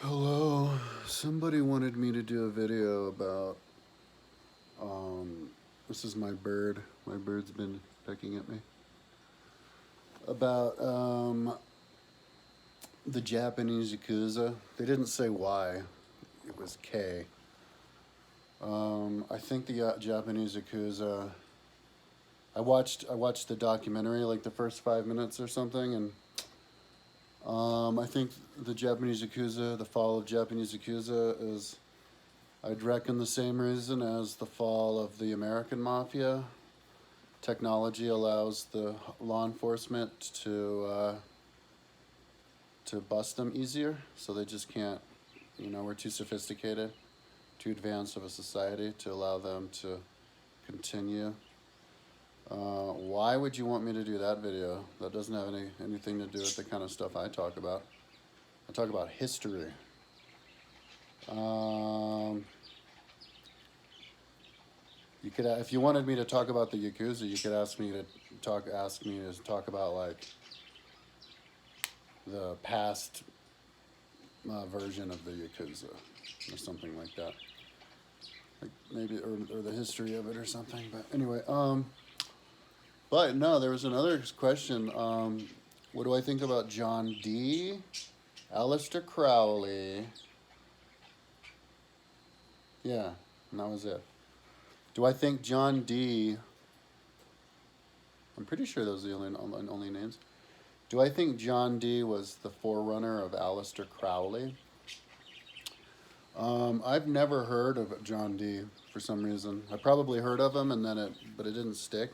Hello. Somebody wanted me to do a video about, this is my bird. My bird's been pecking at me. About, the Japanese Yakuza. They didn't say why. It was K. I think the Japanese Yakuza, I watched the documentary, like the first 5 minutes or something, and I think the Japanese Yakuza, the fall of Japanese Yakuza is, I'd reckon, the same reason as the fall of the American Mafia. Technology allows the law enforcement to bust them easier, so they just can't, we're too sophisticated, too advanced of a society to allow them to continue. Why would you want me to do that video? That doesn't have anything to do with the kind of stuff I talk about. I talk about history. You could, if you wanted me to talk about the Yakuza, you could ask me to talk about like the past version of the Yakuza or something like that. Like maybe or the history of it or something. But anyway, but no, there was another question. What do I think about John Dee Alister Crowley? Yeah, and that was it. Do I think John Dee? I'm pretty sure those are the only names. Do I think John Dee was the forerunner of Alister Crowley? I've never heard of John Dee for some reason. I probably heard of him, but it didn't stick.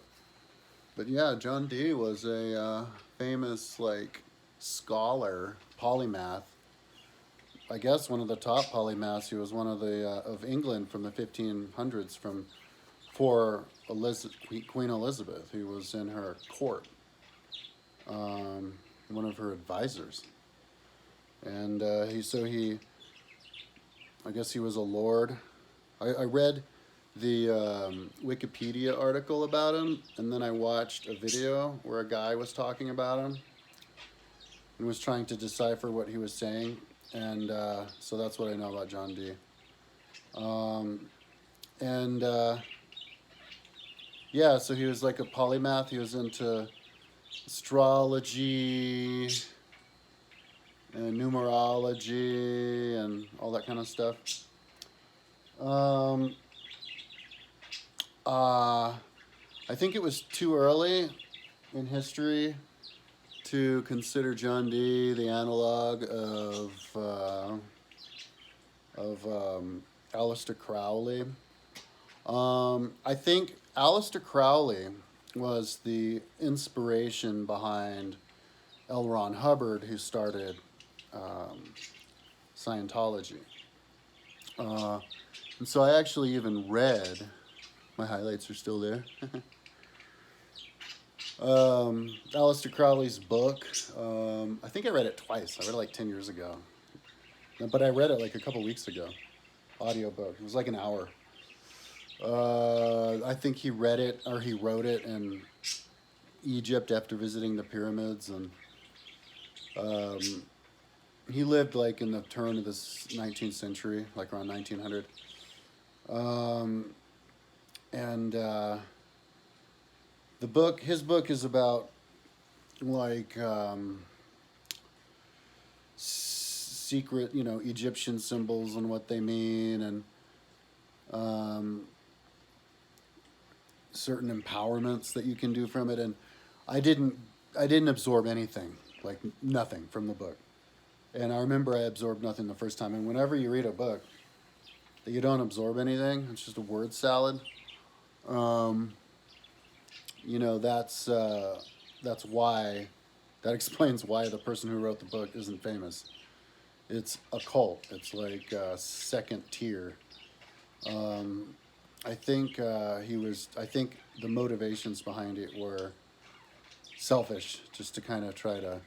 But yeah, John Dee was a famous scholar, polymath. I guess one of the top polymaths. He was one of the of England from the 1500s, for Queen Elizabeth, who was in her court, one of her advisors, and I guess he was a lord. I read the Wikipedia article about him, and then I watched a video where a guy was talking about him and was trying to decipher what he was saying, and so that's what I know about John Dee. Yeah, so he was like a polymath. He was into astrology and numerology and all that kind of stuff. I think it was too early in history to consider John Dee the analog of Alister Crowley. I think Alister Crowley was the inspiration behind L. Ron Hubbard, who started Scientology. And so I actually even read, my highlights are still there, Alister Crowley's book. I think I read it twice. I read it like 10 years ago. But I read it like a couple weeks ago. Audiobook. It was like an hour. I think he wrote it in Egypt after visiting the pyramids, and he lived like in the turn of the 19th century, like around 1900. His book is about like secret, Egyptian symbols and what they mean, and certain empowerments that you can do from it. And I didn't absorb anything, like nothing from the book. And I remember I absorbed nothing the first time. And whenever you read a book that you don't absorb anything, it's just a word salad. That explains why the person who wrote the book isn't famous. It's a cult. It's like second tier. I think the motivations behind it were selfish, just to kind of try to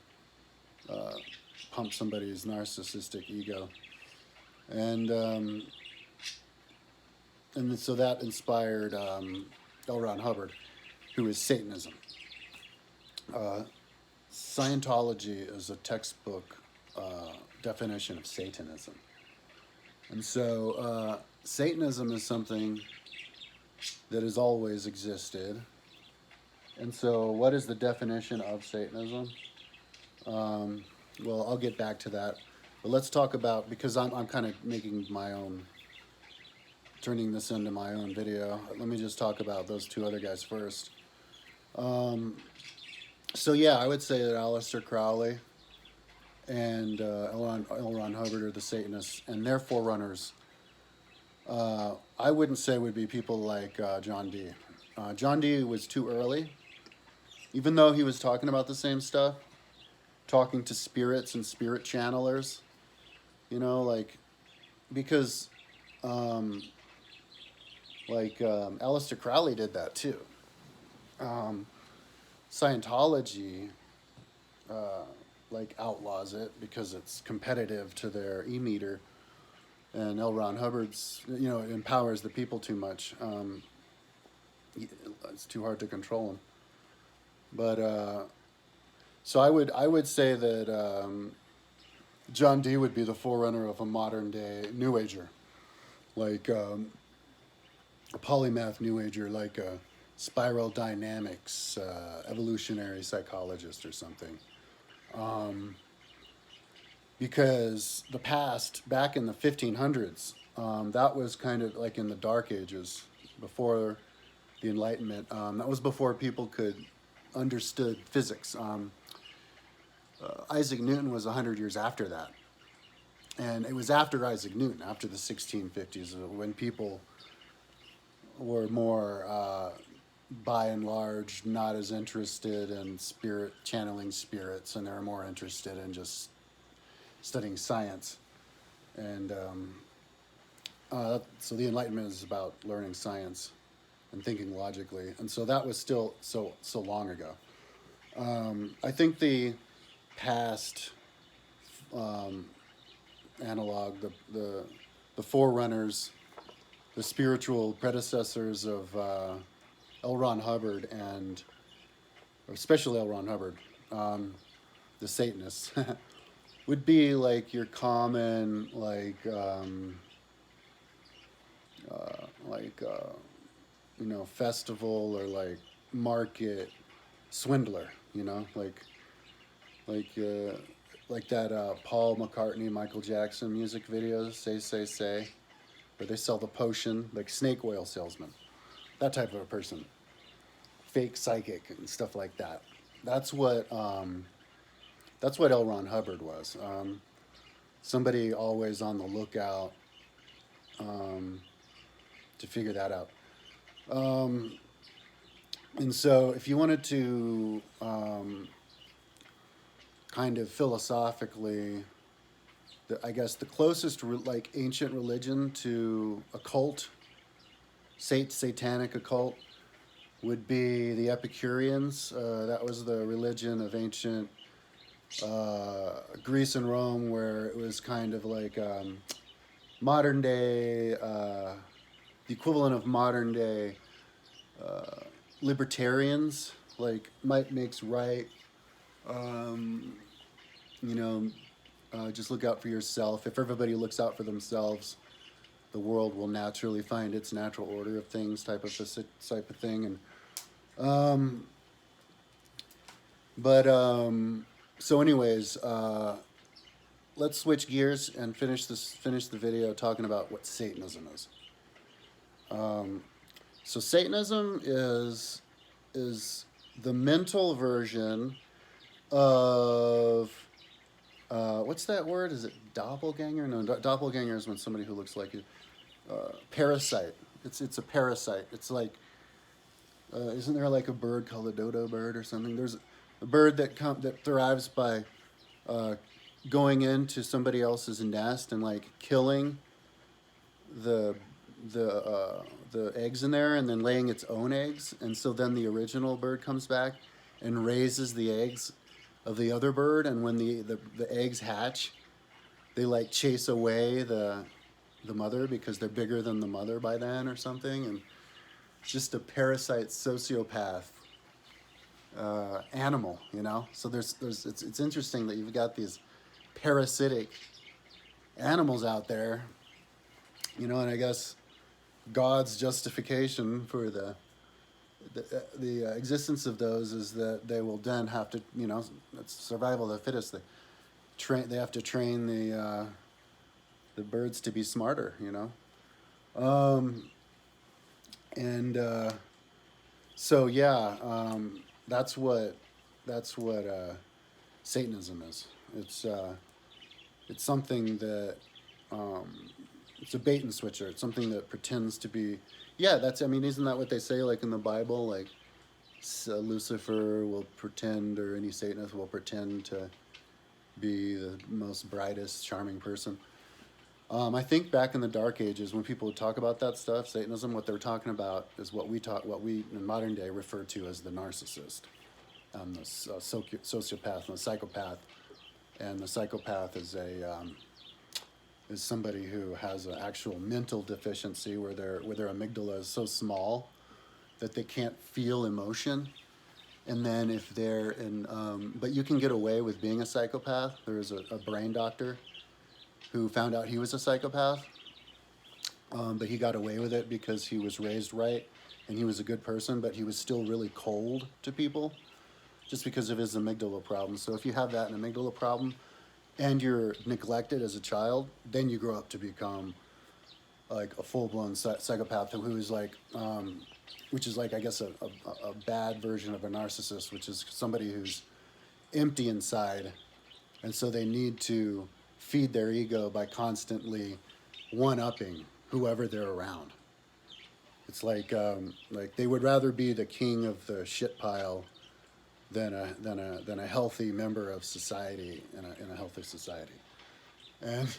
pump somebody's narcissistic ego, and so that inspired L. Ron Hubbard, who is Satanism. Scientology is a textbook definition of Satanism. And so Satanism is something that has always existed. And so what is the definition of Satanism? Well, I'll get back to that. But let's talk about, because I'm kind of making my own, turning this into my own video. Let me just talk about those two other guys first. So yeah, I would say that Alister Crowley and L. Ron Hubbard are the Satanists, and their forerunners, I wouldn't say would be people like John Dee. John Dee was too early, even though he was talking about the same stuff, talking to spirits and spirit channelers, you know, like, because Aleister Crowley did that too. Scientology outlaws it because it's competitive to their e-meter, and L. Ron Hubbard's, you know, it empowers the people too much. It's too hard to control them. But so I would say that John Dee would be the forerunner of a modern day New Ager, like a polymath New Ager, like a spiral dynamics evolutionary psychologist or something. Because the past, back in the 1500s, that was kind of like in the Dark Ages, before the Enlightenment. That was before people could understood physics. Isaac Newton was 100 years after that. And it was after Isaac Newton, after the 1650s, when people were more, by and large, not as interested in channeling spirits, and they were more interested in just studying science. And so the Enlightenment is about learning science and thinking logically. And so that was still so long ago. I think the past analog, the forerunners, the spiritual predecessors of L. Ron Hubbard, and especially L. Ron Hubbard, the Satanists, would be like your common, you know, festival or like market swindler, you know, like that Paul McCartney, Michael Jackson music videos, Say, where they sell the potion, like snake oil salesman, that type of a person, fake psychic and stuff like that. That's what L. Ron Hubbard was. Somebody always on the lookout to figure that out. And so if you wanted to kind of philosophically, I guess the closest like ancient religion to a cult, satanic occult, would be the Epicureans. That was the religion of ancient Greece and Rome, where it was kind of like modern day, the equivalent of modern day libertarians, like might makes right, you know, just look out for yourself. If everybody looks out for themselves, the world will naturally find its natural order of things, type of thing. And so anyways, let's switch gears and finish the video talking about what Satanism is. So Satanism is the mental version of what's that word? Is it doppelganger? No, doppelganger is when somebody who looks like you. Parasite. It's a parasite. It's like isn't there like a bird called a dodo bird or something? There's a bird that thrives by going into somebody else's nest and like killing the eggs in there and then laying its own eggs, and so then the original bird comes back and raises the eggs of the other bird, and when the eggs hatch, they like chase away the mother because they're bigger than the mother by then or something. And just a parasite sociopath animal, you know. So it's interesting that you've got these parasitic animals out there, you know, and I guess God's justification for the existence of those is that they will then have to, you know, it's survival of the fittest. They have to train the birds to be smarter, you know. And so yeah, that's what Satanism is. It's something that it's a bait and switcher. It's something that pretends to be. Yeah, I mean, isn't that what they say? Like in the Bible, like Lucifer will pretend, or any Satanist will pretend to be the most brightest, charming person. I think back in the Dark Ages, when people would talk about that stuff, Satanism, what they're talking about is what we in modern day refer to as the narcissist, the sociopath, and the psychopath. And the psychopath is somebody who has an actual mental deficiency where their amygdala is so small that they can't feel emotion. And then if they're in, but you can get away with being a psychopath. There was a brain doctor who found out he was a psychopath, but he got away with it because he was raised right and he was a good person, but he was still really cold to people just because of his amygdala problem. So if you have that, an amygdala problem, and you're neglected as a child, then you grow up to become like a full-blown psychopath who is like, which is like, I guess, a bad version of a narcissist, which is somebody who's empty inside, and so they need to feed their ego by constantly one-upping whoever they're around. It's like they would rather be the king of the shit pile than a healthy member of society in a healthy society, and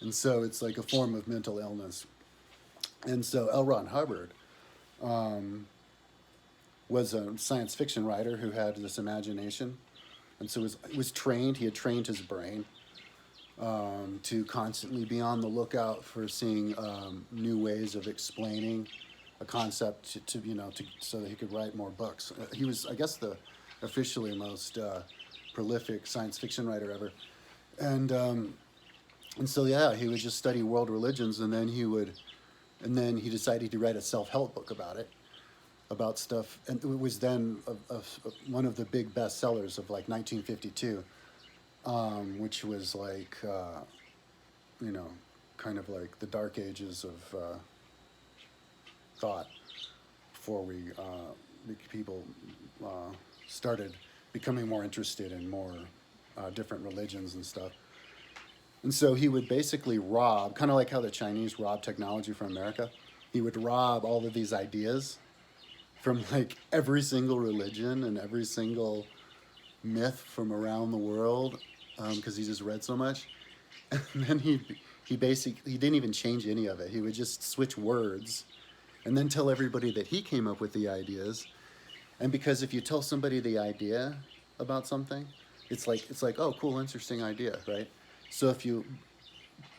and so it's like a form of mental illness. And so L. Ron Hubbard was a science fiction writer who had this imagination, and so was trained. He had trained his brain to constantly be on the lookout for seeing new ways of explaining a concept so that he could write more books. He was, I guess, the officially most prolific science fiction writer ever, and so yeah, he would just study world religions, and then he decided to write a self-help book about stuff, and it was then one of the big bestsellers of like 1952, which was like kind of like the dark ages of thought before people started becoming more interested in more different religions and stuff. And so he would basically rob, kind of like how the Chinese rob technology from America. He would rob all of these ideas from like every single religion and every single myth from around the world, because he just read so much. And then he didn't even change any of it. He would just switch words and then tell everybody that he came up with the ideas. And because if you tell somebody the idea about something, it's like, oh, cool, interesting idea, right? So if you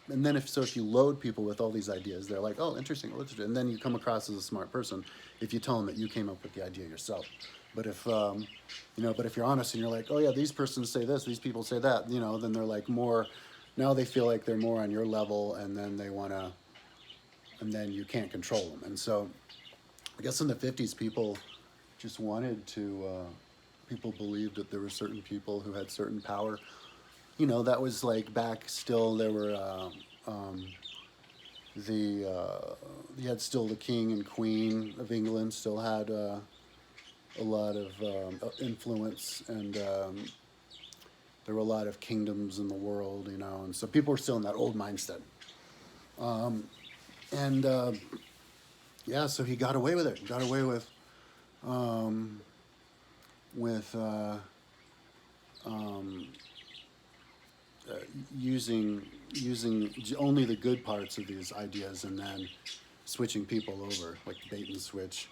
load people with all these ideas, they're like, oh, interesting, and then you come across as a smart person if you tell them that you came up with the idea yourself. But if if you're honest and you're like, oh yeah, these persons say this, these people say that, then they're like more. Now they feel like they're more on your level, and then and then you can't control them. And so, I guess in the 50s, people just wanted to. People believed that there were certain people who had certain power. That was like back still. There were you had still the king and queen of England still had a lot of influence, and there were a lot of kingdoms in the world, and so people were still in that old mindset. Yeah, so he got away with it. Got away with using only the good parts of these ideas, and then switching people over, like bait and switch,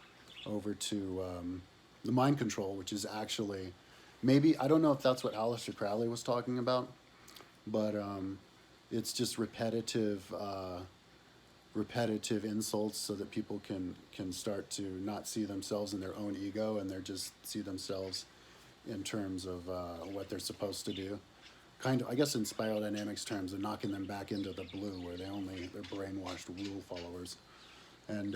over to the mind control, which is actually maybe, I don't know if that's what Alister Crowley was talking about, but it's just repetitive insults so that people can start to not see themselves in their own ego, and they're just see themselves in terms of what they're supposed to do. kind of, I guess in spiral dynamics terms, they're knocking them back into the blue where they're brainwashed rule followers. And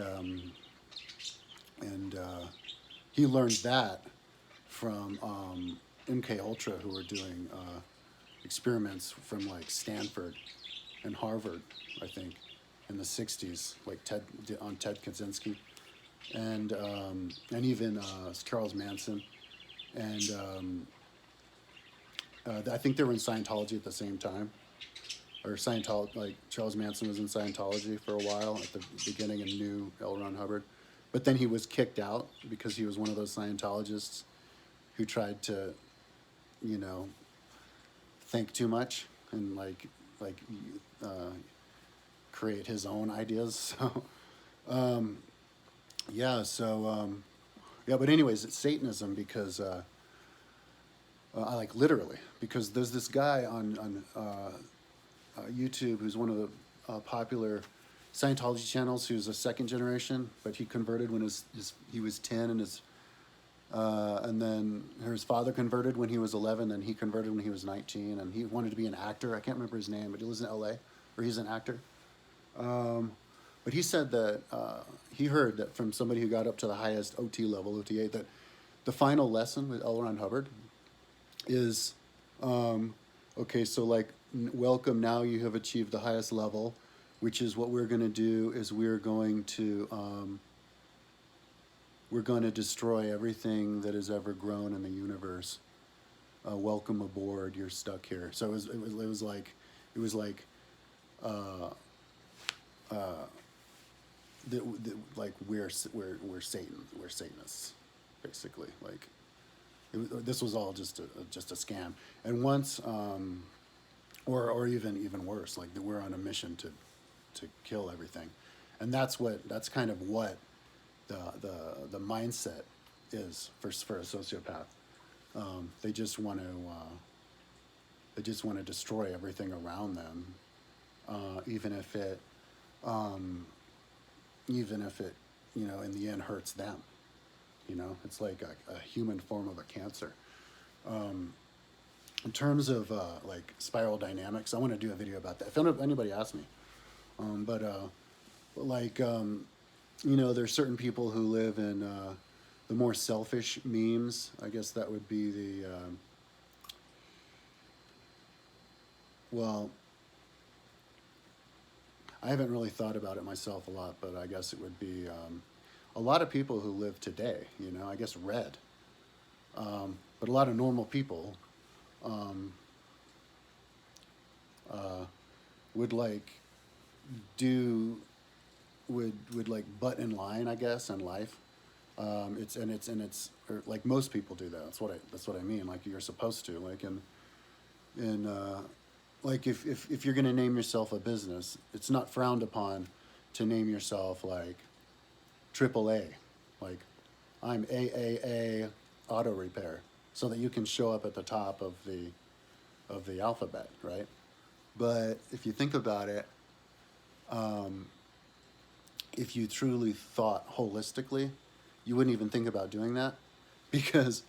he learned that from MK Ultra, who were doing experiments from like Stanford and Harvard, I think, in the '60s, like Ted Kaczynski, and even Charles Manson, and I think they were in Scientology at the same time, or Scientology. Like Charles Manson was in Scientology for a while at the beginning and knew L. Ron Hubbard, but then he was kicked out because he was one of those Scientologists who tried to, you know, think too much and create his own ideas. So but anyways, it's Satanism because I like literally, because there's this guy on YouTube who's one of the popular Scientology channels, who's a second generation, but he converted when he was 10, and then his father converted when he was 11, and he converted when he was 19, and he wanted to be an actor. I can't remember his name, but he lives in LA, or he's an actor. But he said that he heard that from somebody who got up to the highest OT level, OT8, that the final lesson with L. Ron Hubbard is, okay, so like, welcome, now you have achieved the highest level, which is what we're going to do is we're going to destroy everything that has ever grown in the universe. Welcome aboard, you're stuck here. So it was like like we're Satanists, basically. Like this was all just a scam. And once, or even worse, like that we're on a mission to kill everything, and that's kind of what the mindset is for a sociopath. They just want to destroy everything around them, even if it in the end hurts them. It's like a human form of a cancer. In terms of like spiral dynamics, I want to do a video about that if anybody asks me. There's certain people who live in the more selfish memes. I guess that would be the I haven't really thought about it myself a lot, but I guess it would be a lot of people who live today, I guess red. But a lot of normal people would butt in line, I guess, in life. It's like most people do that. That's what I mean. Like you're supposed to, like if you're going to name yourself a business, it's not frowned upon to name yourself like AAA, like I'm AAA Auto Repair, so that you can show up at the top of the alphabet, right? But if you think about it, if you truly thought holistically, you wouldn't even think about doing that, because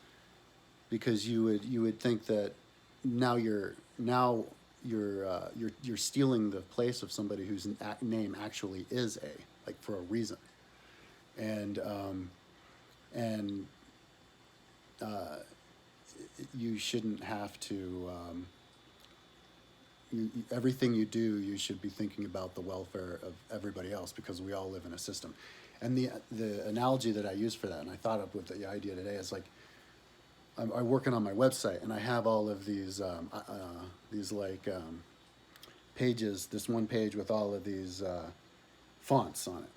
you would think that now you're stealing the place of somebody whose name actually is A, like for a reason, and you shouldn't have to. Everything you do, you should be thinking about the welfare of everybody else, because we all live in a system. And the analogy that I use for that, and I thought up with the idea today, is like I'm working on my website, and I have all of these pages. This one page with all of these fonts on it,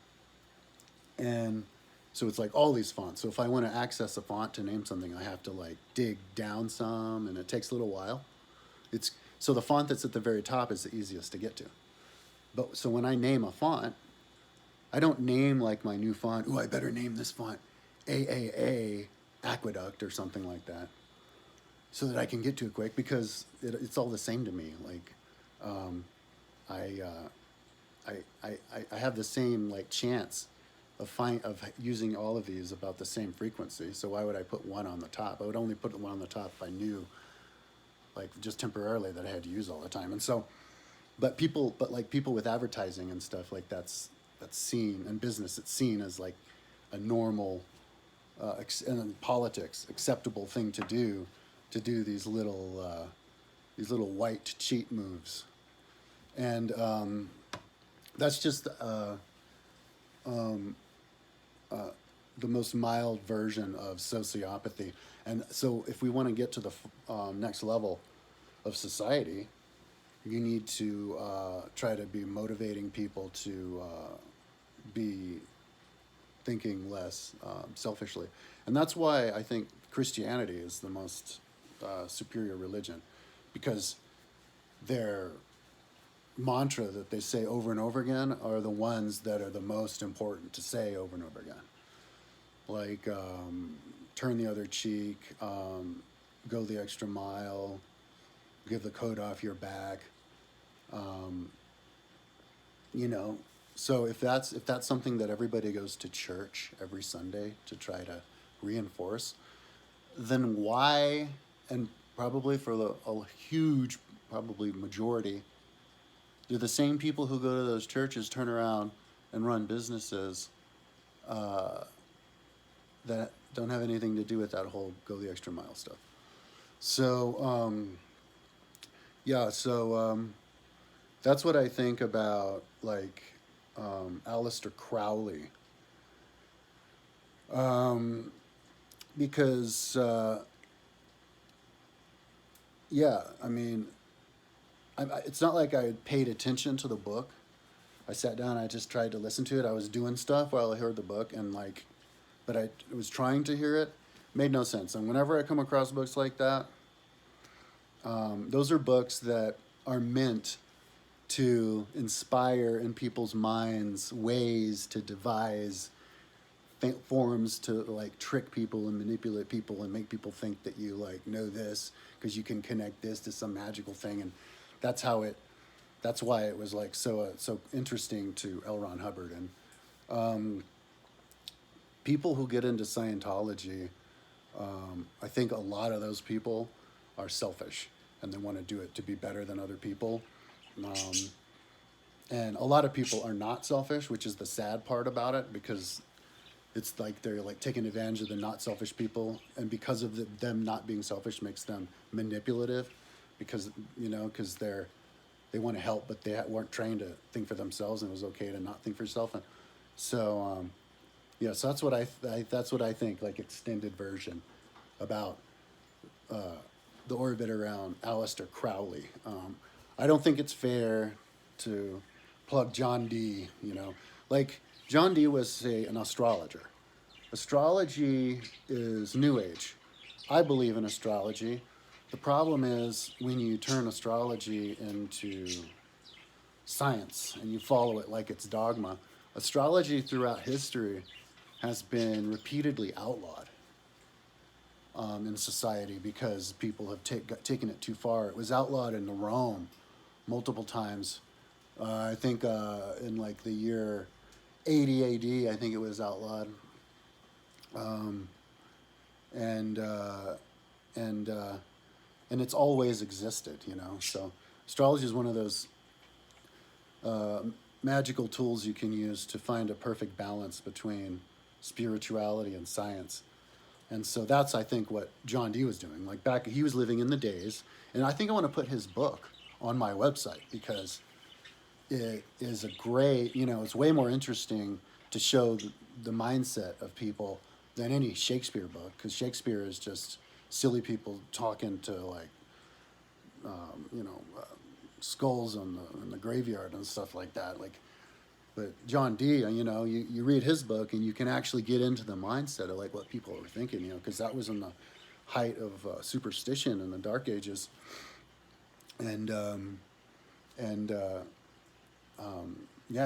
and so it's like all these fonts. So if I want to access a font to name something, I have to like dig down some, and it takes a little while. So the font that's at the very top is the easiest to get to. But so when I name a font, I don't name like my new font, I better name this font AAA Aqueduct or something like that, so that I can get to it quick, because it's all the same to me. Like I have the same like chance of using all of these about the same frequency. So why would I put one on the top? I would only put one on the top if I knew like just temporarily, that I had to use all the time. And so, but like people with advertising and stuff, like that's seen, and business, it's seen as like a normal, and in politics, acceptable thing to do these little white cheat moves. And that's just the most mild version of sociopathy. And so if we want to get to the next level of society, you need to try to be motivating people to be thinking less selfishly. And that's why I think Christianity is the most superior religion, because their mantra that they say over and over again are the ones that are the most important to say over and over again. Like, turn the other cheek, go the extra mile, give the coat off your back. You know, so if that's something that everybody goes to church every Sunday to try to reinforce, then why, and probably for a huge, probably majority, do the same people who go to those churches turn around and run businesses that don't have anything to do with that whole go the extra mile stuff? So, that's what I think about, like, Alister Crowley. Because, I mean, it's not like I paid attention to the book. I sat down, I just tried to listen to it. I was doing stuff while I heard the book, and like, but I was trying to hear it. Made no sense. And whenever I come across books like that, those are books that are meant to inspire in people's minds ways to devise forms to like trick people and manipulate people and make people think that you like know this because you can connect this to some magical thing. And that's why it was like so interesting to L. Ron Hubbard. And people who get into Scientology, I think a lot of those people are selfish and they want to do it to be better than other people. And a lot of people are not selfish, which is the sad part about it, because it's like they're like taking advantage of the not selfish people, and because of them not being selfish makes them manipulative, because they want to help, but they weren't trained to think for themselves, and it was okay to not think for yourself. And so so that's what I think, like extended version about the orbit around Alister Crowley. I don't think it's fair to plug John Dee, like John Dee was an astrologer. Astrology is New Age. I believe in astrology. The problem is when you turn astrology into science and you follow it like it's dogma. Astrology throughout history has been repeatedly outlawed in society because people have taken it too far. It was outlawed in Rome multiple times. I think in like the year 80 AD, I think it was outlawed. And it's always existed, So astrology is one of those magical tools you can use to find a perfect balance between spirituality and science. And so that's, I think, what John Dee was doing. Like he was living in the days, and I think I want to put his book on my website because it is a great, it's way more interesting to show the mindset of people than any Shakespeare book, because Shakespeare is just silly people talking to like, skulls in the graveyard and stuff like that. Like, but John Dee, you read his book and you can actually get into the mindset of like what people are thinking, because that was in the height of superstition in the Dark Ages,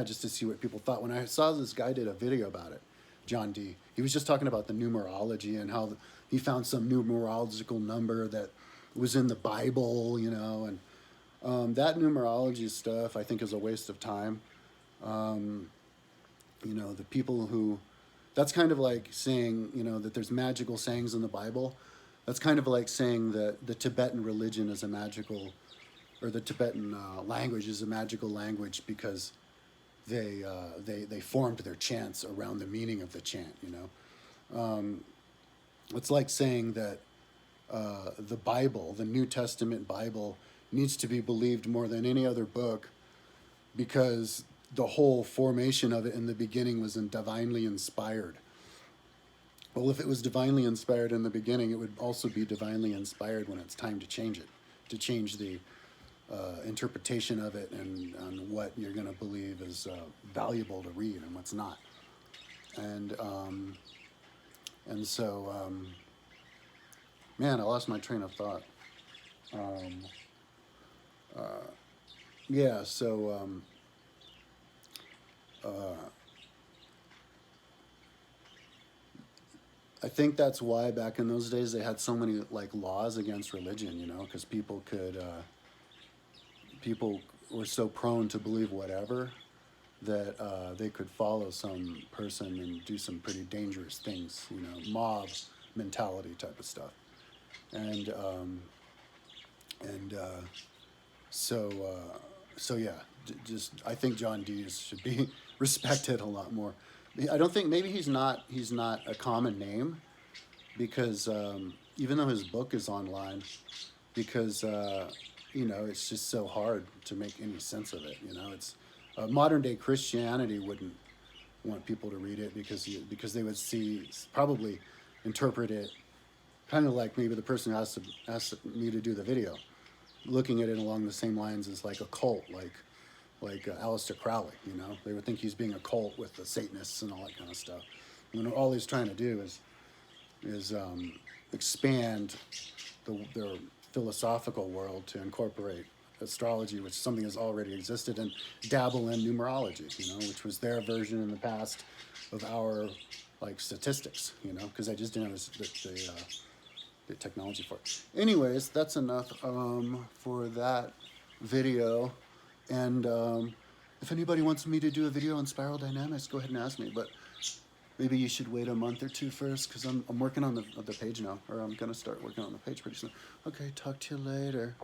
just to see what people thought. When I saw this guy did a video about it, John Dee, he was just talking about the numerology and how he found some numerological number that was in the Bible, and that numerology stuff I think is a waste of time. The people who, that's kind of like saying, that there's magical sayings in the Bible. That's kind of like saying that the Tibetan religion is a magical, or the Tibetan language is a magical language because they formed their chants around the meaning of the chant. You know, it's like saying that the Bible, the New Testament Bible, needs to be believed more than any other book because the whole formation of it in the beginning was divinely inspired. Well, if it was divinely inspired in the beginning, it would also be divinely inspired when it's time to change it, to change the interpretation of it and what you're going to believe is valuable to read and what's not. And so, man, I lost my train of thought. Yeah, so I think that's why back in those days they had so many like laws against religion, you know, because people were so prone to believe whatever that they could follow some person and do some pretty dangerous things, you know, mob mentality type of stuff. And so yeah, just I think John Dee should be respected a lot more. I don't think maybe he's not a common name because even though his book is online, because you know it's just so hard to make any sense of it. You know, it's modern day Christianity wouldn't want people to read it because they would probably interpret it kind of like maybe the person who asked me to do the video, looking at it along the same lines as like a cult, like Alister Crowley, you know? They would think he's being a cult with the Satanists and all that kind of stuff. When all he's trying to do is expand their philosophical world to incorporate astrology, which is something that's already existed, and dabble in numerology, you know, which was their version in the past of our like statistics, you know, because they just didn't have the technology for it. Anyways, that's enough for that video. And if anybody wants me to do a video on spiral dynamics, go ahead and ask me. But maybe you should wait a month or two first, because I'm working on the page now, or I'm gonna start working on the page pretty soon. Okay, talk to you later.